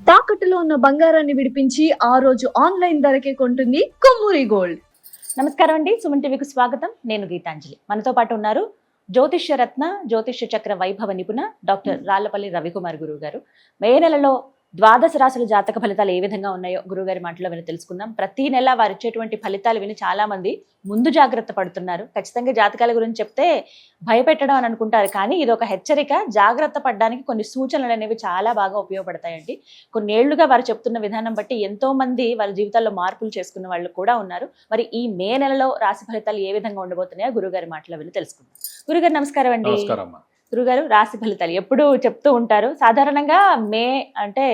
తాకట్టులో ఉన్న బంగారాన్ని విడిపించి ఆ రోజు ఆన్లైన్ ధరకే కొంటుంది కొమ్మూరి గోల్డ్. నమస్కారం అండి, సుమన్ టీవీకి స్వాగతం. నేను గీతాంజలి. మనతో పాటు ఉన్నారు జ్యోతిష్య రత్న, జ్యోతిష్య చక్ర వైభవ నిపుణ డాక్టర్ రాళ్లపల్లి రవికుమార్ గురువు గారు. మే నెలలో ద్వాదశ రాశుల జాతక ఫలితాలు ఏ విధంగా ఉన్నాయో గురువుగారి మాటలో విని తెలుసుకుందాం. ప్రతి నెల వారు ఇచ్చేటువంటి ఫలితాలు విని చాలా మంది ముందు జాగ్రత్త పడుతున్నారు. ఖచ్చితంగా జాతకాల గురించి చెప్తే భయపెట్టడం అని అనుకుంటారు, కానీ ఇది ఒక హెచ్చరిక. జాగ్రత్త పడడానికి కొన్ని సూచనలు అనేవి చాలా బాగా ఉపయోగపడతాయండి. కొన్నేళ్లుగా వారు చెప్తున్న విధానం బట్టి ఎంతో మంది వారి జీవితాల్లో మార్పులు చేసుకున్న వాళ్ళు కూడా ఉన్నారు. మరి ఈ మే నెలలో రాశి ఫలితాలు ఏ విధంగా ఉండబోతున్నాయో గురుగారి మాటలో విని తెలుసుకుందాం. గురుగారు నమస్కారం అండి. గురుగారు, రాశి ఫలితాలు ఎప్పుడు చెప్తూ ఉంటారు. సాధారణంగా మే అంటే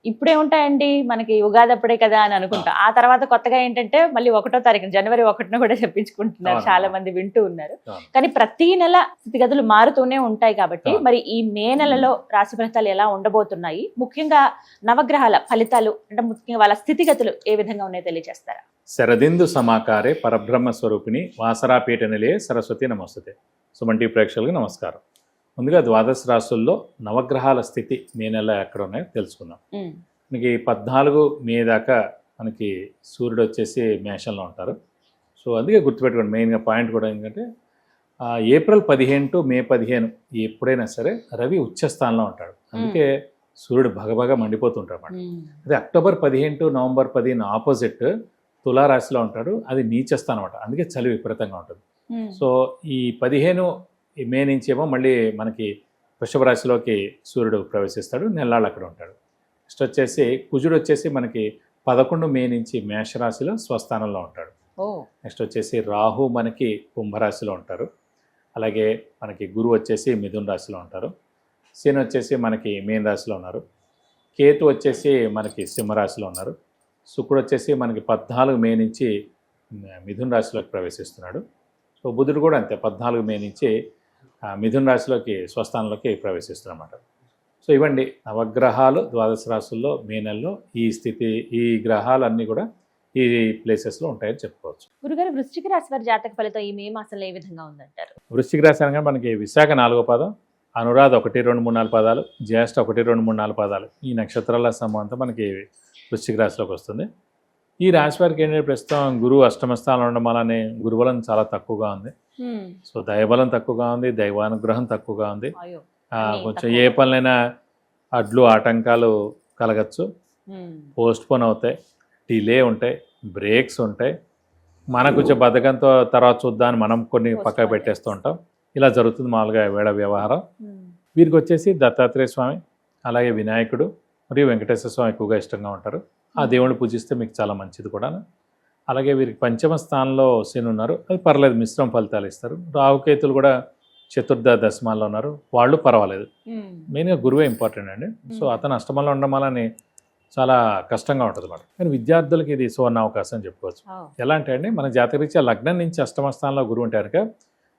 ఇప్పుడే ఉంటాయండి, మనకి ఉగాది అప్పుడే కదా అని అనుకుంటాం. ఆ తర్వాత కొత్తగా ఏంటంటే మళ్ళీ 1వ తారీఖున జనవరి 1న కూడా చెప్పించుకుంటున్నారు, చాలా మంది వింటూ ఉన్నారు. కానీ ప్రతి నెల స్థితిగతులు మారుతూనే ఉంటాయి కాబట్టి మరి ఈ మే నెలలో రాశి ఫలితాలు ఎలా ఉండబోతున్నాయి, ముఖ్యంగా నవగ్రహాల ఫలితాలు అంటే ముఖ్యంగా వాళ్ళ స్థితిగతులు ఏ విధంగా ఉన్నాయో తెలియజేస్తారా? శరదిందు సమాకారే పరబ్రహ్మ స్వరూపిణి వాసరాపీఠ నిలయే సరస్వతి నమస్తే. సుమన్ టీవీ ప్రేక్షకులకు నమస్కారం. ముందుగా ద్వాదశ రాశుల్లో నవగ్రహాల స్థితి మే నెల ఎక్కడ ఉన్నాయో తెలుసుకుందాం. మనకి 14 మే దాకా మనకి సూర్యుడు వచ్చేసి మేషంలో ఉంటారు. సో అందుకే గుర్తుపెట్టుకోండి, మెయిన్గా పాయింట్ కూడా ఏంటంటే ఏప్రిల్ 15 టు మే 15 ఎప్పుడైనా సరే రవి ఉచ్చస్థానంలో ఉంటాడు. అందుకే సూర్యుడు భగభగ మండిపోతుంటాడు అన్నమాట. అదే అక్టోబర్ 15 టు నవంబర్ 15 ఆపోజిట్ తులారాశిలో ఉంటాడు, అది నీచస్థానం అనమాట. అందుకే చలి విపరీతంగా ఉంటుంది. సో ఈ 15 మే నుంచి ఏమో మళ్ళీ మనకి వృషభ రాశిలోకి సూర్యుడు ప్రవేశిస్తాడు, నెల్లాళ్ళు అక్కడ ఉంటాడు. నెక్స్ట్ వచ్చేసి కుజుడు వచ్చేసి మనకి 11 మే నుంచి మేషరాశిలో స్వస్థానంలో ఉంటాడు. నెక్స్ట్ వచ్చేసి రాహు మనకి కుంభరాశిలో ఉంటారు. అలాగే మనకి గురువు వచ్చేసి మిథున రాశిలో ఉంటారు. శని వచ్చేసి మనకి మీన రాశిలో ఉన్నారు. కేతు వచ్చేసి మనకి సింహరాశిలో ఉన్నారు. శుక్రుడు వచ్చేసి మనకి 14 మే నుంచి మిథున రాశిలోకి ప్రవేశిస్తున్నాడు. సో బుధుడు కూడా అంతే, 14 మే నుంచి మిథున రాశిలోకి స్వస్థానంలోకి ప్రవేశిస్తున్నమాట. సో ఇవ్వండి నవగ్రహాలు ద్వాదశ రాశుల్లో మే నెలలో ఈ స్థితి, ఈ గ్రహాలన్నీ కూడా ఈ ప్లేసెస్లో ఉంటాయని చెప్పుకోవచ్చు. గురుగారు, వృశ్చిక రాశి వారి జాతక ఫలితం ఈ మే మాసంలో ఏ విధంగా ఉందంటారు? వృశ్చిక రాశి అనగా మనకి విశాఖ 4వ పాదం, అనురాధ 1, 2, 3, 4 పాదాలు, జ్యేష్ఠ 1, 2, 3, 4 పాదాలు, ఈ నక్షత్రాల సమూహంతో మనకి వృశ్చిక రాశిలోకి వస్తుంది. ఈ రాశి వారికి ఏంటంటే ప్రస్తుతం గురువు అష్టమ స్థానంలో ఉండడం వల్లనే గురుబలం చాలా తక్కువగా ఉంది. సో దైవబలం తక్కువగా ఉంది, దైవానుగ్రహం తక్కువగా ఉంది. కొంచెం ఏ పనులైనా అడ్లు ఆటంకాలు కలగచ్చు, పోస్ట్ పోన్ అవుతాయి, డిలే ఉంటాయి, బ్రేక్స్ ఉంటాయి. మనకు కొంచెం బద్ధకంతో తర్వాత చూద్దామని మనం కొన్ని పక్కకు పెట్టేస్తూ ఉంటాం. ఇలా జరుగుతుంది మామూలుగా వేళ వ్యవహారం. వీరికి వచ్చేసి దత్తాత్రేయ స్వామి, అలాగే వినాయకుడు మరియు వెంకటేశ్వర స్వామి ఎక్కువగా ఇష్టంగా ఉంటారు. ఆ దేవుడిని పూజిస్తే మీకు చాలా మంచిది కూడా. అలాగే వీరికి పంచమ స్థానంలో శని ఉన్నారు, అది పర్లేదు, మిశ్రమ ఫలితాలు ఇస్తారు. రాహుకేతులు కూడా చతుర్థ దశమాల్లో ఉన్నారు, వాళ్ళు పర్వాలేదు. మెయిన్గా గురువే ఇంపార్టెంట్ అండి. సో అతను అష్టమంలో ఉండడం వల్ల చాలా కష్టంగా ఉంటుంది అన్నమాట. కానీ విద్యార్థులకి ఇది సువర్ణ అవకాశం అని చెప్పుకోవచ్చు. ఎలా అంటే అండి, మన జాతకరీత్యా లగ్నం నుంచి అష్టమ స్థానంలో గురువు ఉంటే కనుక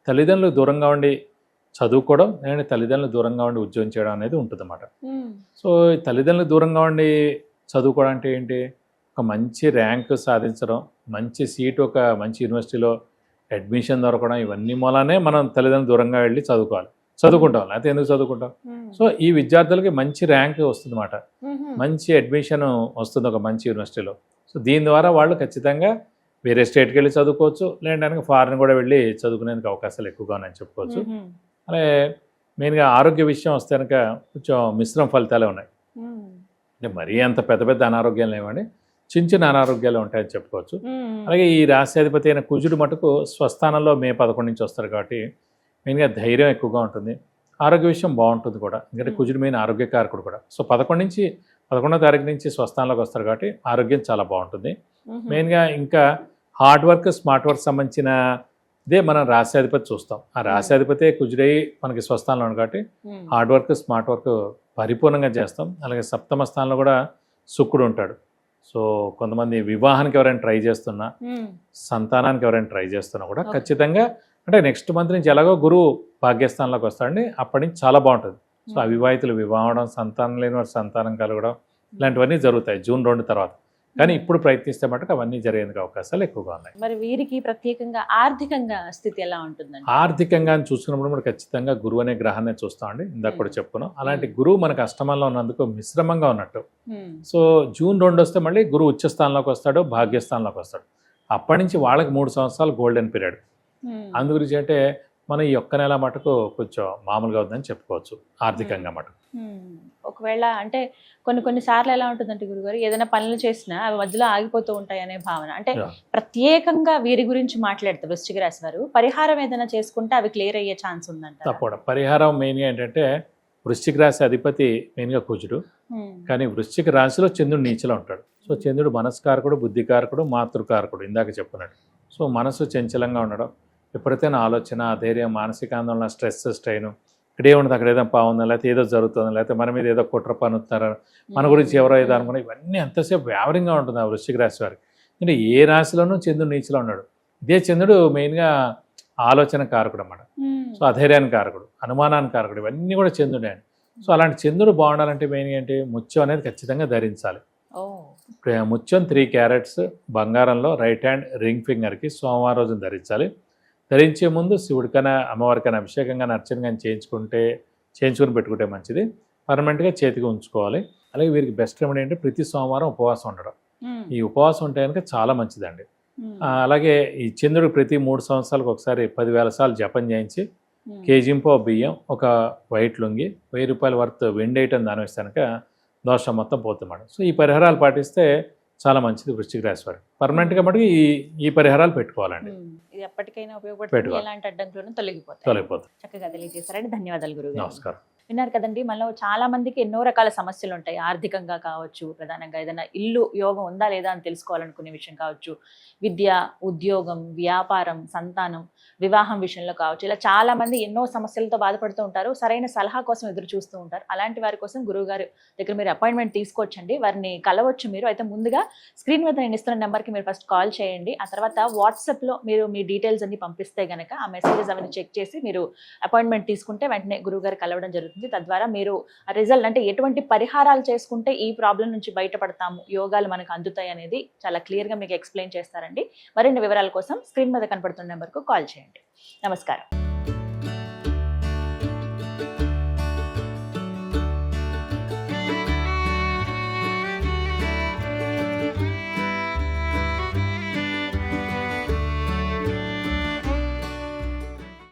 తల్లిదండ్రులకు దూరంగా ఉండి చదువుకోవడం, లేదంటే తల్లిదండ్రులకు దూరంగా ఉండి ఉద్యోగం చేయడం అనేది ఉంటుంది అన్నమాట. సో తల్లిదండ్రులకు దూరంగా ఉండి చదువుకోవడం అంటే ఏంటి, ఒక మంచి ర్యాంక్ సాధించడం, మంచి సీటు ఒక మంచి యూనివర్సిటీలో అడ్మిషన్ దొరకడం, ఇవన్నీ మూలానే మనం తల్లిదండ్రులు దూరంగా వెళ్ళి చదువుకుంటాం, లేకపోతే ఎందుకు చదువుకుంటాం. సో ఈ విద్యార్థులకి మంచి ర్యాంక్ వస్తుంది అన్నమాట, మంచి అడ్మిషన్ వస్తుంది ఒక మంచి యూనివర్సిటీలో. సో దీని ద్వారా వాళ్ళు ఖచ్చితంగా వేరే స్టేట్కి వెళ్ళి చదువుకోవచ్చు, లేదంటే ఫారెన్ కూడా వెళ్ళి చదువుకునేందుకు అవకాశాలు ఎక్కువగా ఉన్నాయని చెప్పుకోవచ్చు. అలాగే మెయిన్గా ఆరోగ్య విషయం వస్తే కనుక కొంచెం మిశ్రమ ఫలితాలే ఉన్నాయి. అంటే మరీ అంత పెద్ద పెద్ద అనారోగ్యాలు లేవండి, చిన్న చిన్న అనారోగ్యాలు ఉంటాయని చెప్పుకోవచ్చు. అలాగే ఈ రాశ్యాధిపతి అయిన కుజుడు మటుకు స్వస్థానంలో మే 11 నుంచి వస్తారు కాబట్టి మెయిన్గా ధైర్యం ఎక్కువగా ఉంటుంది, ఆరోగ్య విషయం బాగుంటుంది కూడా. ఎందుకంటే కుజుడు మెయిన్ ఆరోగ్యకారకుడు కూడా. సో 11వ తారీఖు నుంచి స్వస్థానంలోకి వస్తారు కాబట్టి ఆరోగ్యం చాలా బాగుంటుంది. మెయిన్గా ఇంకా హార్డ్ వర్క్, స్మార్ట్ వర్క్ సంబంధించిన ఇదే మనం రాశ్యాధిపతి చూస్తాం. ఆ రాశ్యాధిపతి కుజుడై మనకి స్వస్థానంలో ఉంది కాబట్టి హార్డ్ వర్క్, స్మార్ట్ వర్క్ పరిపూర్ణంగా చేస్తాం. అలాగే సప్తమ స్థానంలో కూడా శుక్రుడు ఉంటాడు. సో కొంతమంది వివాహానికి ఎవరైనా ట్రై చేస్తున్నా, సంతానానికి ఎవరైనా ట్రై చేస్తున్నా కూడా ఖచ్చితంగా అంటే నెక్స్ట్ మంత్ నుంచి ఎలాగో గురువు భాగ్యస్థానంలోకి వస్తాడండి, అప్పటి నుంచి చాలా బాగుంటుంది. సో అవివాహితులు వివాహం, సంతానం లేని వారు సంతానం కలగడం, ఇలాంటివన్నీ జరుగుతాయి జూన్ 2 తర్వాత. కానీ ఇప్పుడు ప్రయత్నిస్తే మటుకు అవన్నీ జరిగేందుకు అవకాశాలు ఎక్కువగా ఉన్నాయి. మరి వీరికి ప్రత్యేకంగా ఆర్థికంగా స్థితి ఎలా ఉంటుందండి? ఆర్థికంగా చూసుకున్నప్పుడు మనం ఖచ్చితంగా గురువు అనే గ్రహాన్ని చూస్తామండి. ఇందాక కూడా చెప్పుకున్నాం. అలాంటి గురువు మనకు అష్టమంలో ఉన్నందుకు మిశ్రమంగా ఉన్నట్టు. సో జూన్ 2 వస్తే మళ్ళీ గురువు ఉచ్చ స్థానంలోకి వస్తాడు, భాగ్యస్థానంలోకి వస్తాడు. అప్పటి నుంచి వాళ్ళకి 3 సంవత్సరాలు గోల్డెన్ పీరియడ్. అందు గురించి అంటే మనం ఈ ఒక్క నెల మటుకు కొంచెం మామూలుగా అవుతుందని చెప్పుకోవచ్చు ఆర్థికంగా మటుకు. ఒకవేళ అంటే కొన్ని సార్లు ఎలా ఉంటుందంటే గురుగారు, ఏదైనా పనులు చేసినా అవి మధ్యలో ఆగిపోతూ ఉంటాయి అనే భావన. అంటే ప్రత్యేకంగా వీరి గురించి మాట్లాడితే వృశ్చిక రాశి వారు పరిహారం ఏదైనా చేసుకుంటే అవి క్లియర్ అయ్యే ఛాన్స్ ఉందంట. తప్పకుండా పరిహారం మెయిన్గా ఏంటంటే వృశ్చిక రాశి అధిపతి మెయిన్గా కుజుడు, కానీ వృశ్చిక రాశిలో చంద్రుడు నీచలో ఉంటాడు. సో చంద్రుడు మనస్కారకుడు, బుద్ధికారకుడు, మాతృకారకుడు ఇందాక చెప్పుకున్నాడు. సో మనసు చంచలంగా ఉండడం, ఎప్పుడైతే ఆలోచన, ధైర్యం, మానసిక ఆందోళన, స్ట్రెస్, స్ట్రెయిన్, ఇక్కడ ఏముంటుంది, అక్కడ ఏదో బాగుందా, లేకపోతే ఏదో జరుగుతుందా, లేకపోతే మన మీద ఏదో కుట్ర పన్నుతారా, మన గురించి ఎవరో ఏదో అనుకున్నా, ఇవన్నీ ఎంతసేపు వ్యావరింగ్గా ఉంటుంది ఆ వృశ్చిక రాశి వారికి. అంటే ఏ రాశిలోనూ చంద్రుడు నీచలో ఉన్నాడు. ఇదే చంద్రుడు మెయిన్గా ఆలోచన కారకుడు అన్నమాట. సో అధైర్యానికి కారకుడు, అనుమానానికి కారకుడు, ఇవన్నీ కూడా చంద్రుడే అండి. సో అలాంటి చంద్రుడు బాగుండాలంటే మెయిన్గా ఏంటి, ముత్యం అనేది ఖచ్చితంగా ధరించాలి. ముత్యం 3 క్యారెట్స్ బంగారంలో రైట్ హ్యాండ్ రింగ్ ఫింగర్కి సోమవారం రోజున ధరించాలి. ధరించే ముందు శివుడికైనా అమ్మవారికైనా అభిషేకం కానీ అర్చన కానీ చేయించుకొని పెట్టుకుంటే మంచిది. పర్మనెంట్గా చేతికి ఉంచుకోవాలి. అలాగే వీరికి బెస్ట్ రెమెడీ అంటే ప్రతి సోమవారం ఉపవాసం ఉండడం. ఈ ఉపవాసం ఉంటే కనుక చాలా మంచిదండి. అలాగే ఈ చంద్రుడు ప్రతి 3 సంవత్సరాలకు ఒకసారి 10,000 సార్లు జపం చేయించి కేజీంపో బియ్యం, ఒక వైట్ లుంగి, 1000 రూపాయల వర్త్ వెండి ఐటమ్ దాని వేస్తే కనుక దోషం మొత్తం పోతుంది మేడం. సో ఈ పరిహారాలు పాటిస్తే చాలా మంచిది వృశ్చిక రాశి వారికి. పర్మనెంట్గా మటుకు ఈ పరిహారాలు పెట్టుకోవాలండి. ఇది ఎప్పటికైనా ఉపయోగపడుతుంది, ఎలాంటి అడ్డంకులను తొలగిపోతాయి. చక్కగా తెలియజేశారండి. ధన్యవాదాలు గురువు. నమస్కారం. విన్నారు కదండి, మనలో చాలా మందికి ఎన్నో రకాల సమస్యలు ఉంటాయి. ఆర్థికంగా కావచ్చు, ప్రధానంగా ఏదైనా ఇల్లు యోగం ఉందా లేదా అని తెలుసుకోవాలనుకునే విషయం కావచ్చు, విద్య, ఉద్యోగం, వ్యాపారం, సంతానం, వివాహం విషయంలో కావచ్చు, ఇలా చాలా మంది ఎన్నో సమస్యలతో బాధపడుతూ ఉంటారు. సరైన సలహా కోసం ఎదురు చూస్తూ ఉంటారు. అలాంటి వారి కోసం గురువు గారు దగ్గర మీరు అపాయింట్మెంట్ తీసుకోవచ్చండి. వారిని కలవచ్చు మీరు. అయితే ముందుగా స్క్రీన్ మీద నేను ఇస్తున్న నెంబర్కి మీరు ఫస్ట్ కాల్ చేయండి. ఆ తర్వాత వాట్సాప్లో మీరు మీ డీటెయిల్స్ అన్ని పంపిస్తే కనుక ఆ మెసేజెస్ అవన్నీ చెక్ చేసి మీరు అపాయింట్మెంట్ తీసుకుంటే వెంటనే గురువు గారు కలవడం జరుగుతుంది. తద్వారా మీరు రిజల్ట్ అంటే ఎటువంటి పరిహారాలు చేసుకుంటే ఈ ప్రాబ్లం నుంచి బయటపడతాము, యోగాలు మనకు అందుతాయి అనేది చాలా క్లియర్గా మీకు ఎక్స్ప్లెయిన్ చేస్తారండి. మరిన్ని వివరాల కోసం స్క్రీన్ మీద కనపడుతున్న నెంబర్కు కాల్ చేయండి. నమస్కారం.